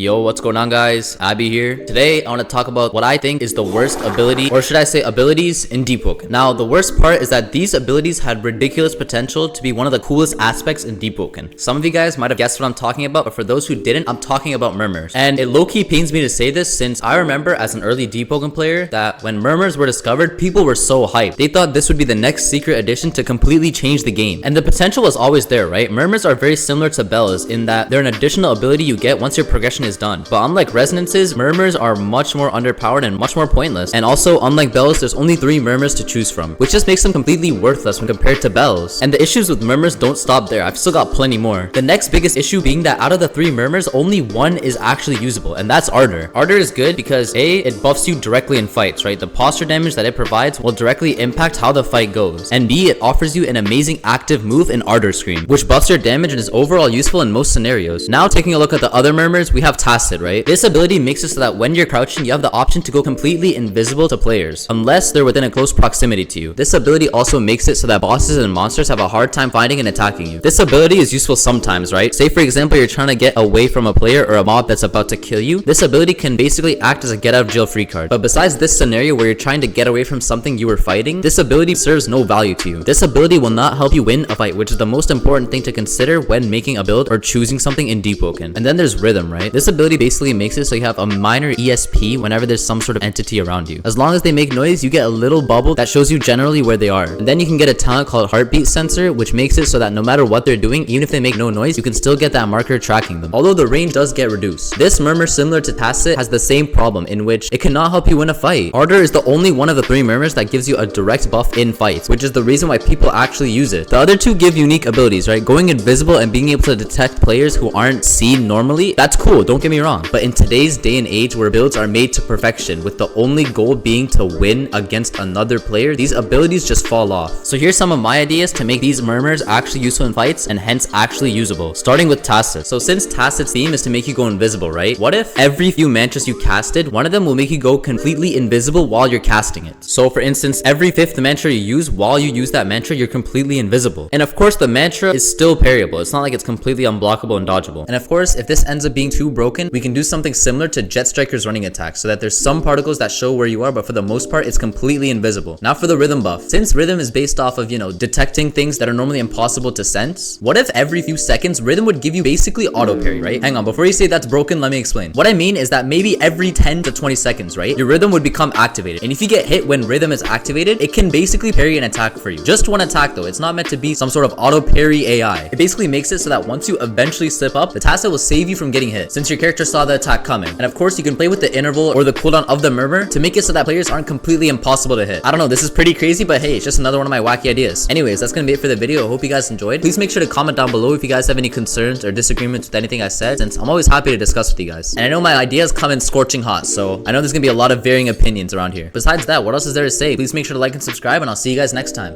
Yo, what's going on guys? Abby here. Today, I want to talk about what I think is the worst ability, or should I say abilities, in Deepwoken. Now, the worst part is that these abilities had ridiculous potential to be one of the coolest aspects in Deepwoken. Some of you guys might have guessed what I'm talking about, but for those who didn't, I'm talking about murmurs. And it low-key pains me to say this since I remember as an early Deepwoken player that when murmurs were discovered, people were so hyped. They thought this would be the next secret addition to completely change the game. And the potential was always there, right? Murmurs are very similar to bells in that they're an additional ability you get once your progression is done. But unlike resonances, murmurs are much more underpowered and much more pointless. And also, unlike bells, there's only 3 murmurs to choose from, which just makes them completely worthless when compared to bells. And the issues with murmurs don't stop there. I've still got plenty more. The next biggest issue being that out of the 3 murmurs, only 1 is actually usable, and that's Ardor. Ardor is good because A, it buffs you directly in fights, right? The posture damage that it provides will directly impact how the fight goes. And B, it offers you an amazing active move in Ardor Scream, which buffs your damage and is overall useful in most scenarios. Now taking a look at the other murmurs, we have Tacit, right? This ability makes it so that when you're crouching, you have the option to go completely invisible to players, unless they're within a close proximity to you. This ability also makes it so that bosses and monsters have a hard time finding and attacking you. This ability is useful sometimes, right? Say for example, you're trying to get away from a player or a mob that's about to kill you. This ability can basically act as a get out of jail free card. But besides this scenario where you're trying to get away from something you were fighting, this ability serves no value to you. This ability will not help you win a fight, which is the most important thing to consider when making a build or choosing something in Deepwoken. And then there's Rhythm, right? This ability basically makes it so you have a minor ESP whenever there's some sort of entity around you. As long as they make noise, you get a little bubble that shows you generally where they are. And then you can get a talent called Heartbeat Sensor, which makes it so that no matter what they're doing, even if they make no noise, you can still get that marker tracking them. Although the range does get reduced. This murmur, similar to Tacit, has the same problem in which it cannot help you win a fight. Ardor is the only one of the 3 murmurs that gives you a direct buff in fights, which is the reason why people actually use it. The other 2 give unique abilities, right? Going invisible and being able to detect players who aren't seen normally, that's cool, don't get me wrong. But in today's day and age where builds are made to perfection with the only goal being to win against another player, these abilities just fall off. So here's some of my ideas to make these murmurs actually useful in fights and hence actually usable, starting with Tacit. So since Tacit's theme is to make you go invisible, right? What if every few mantras you casted, one of them will make you go completely invisible while you're casting it? So for instance, every 5th mantra you use, while you use that mantra, you're completely invisible. And of course the mantra is still parryable. It's not like it's completely unblockable and dodgeable. And of course, if this ends up being too broken, we can do something similar to Jet Striker's running attack, so that there's some particles that show where you are, but for the most part, it's completely invisible. Now for the Rhythm buff. Since Rhythm is based off of, detecting things that are normally impossible to sense, what if every few seconds, Rhythm would give you basically auto parry, right? Hang on, before you say that's broken, let me explain. What I mean is that maybe every 10 to 20 seconds, right, your Rhythm would become activated. And if you get hit when Rhythm is activated, it can basically parry an attack for you. Just one attack though. It's not meant to be some sort of auto parry AI. It basically makes it so that once you eventually slip up, the Tacit will save you from getting hit, since your character saw the attack coming. And of course, you can play with the interval or the cooldown of the murmur to make it so that players aren't completely impossible to hit. I don't know, this is pretty crazy, but hey, it's just another one of my wacky ideas. Anyways, that's gonna be it for the video. I hope you guys enjoyed. Please make sure to comment down below if you guys have any concerns or disagreements with anything I said, since I'm always happy to discuss with you guys. And I know my ideas come in scorching hot, so I know there's gonna be a lot of varying opinions around here. Besides that, what else is there to say? Please make sure to like and subscribe, and I'll see you guys next time.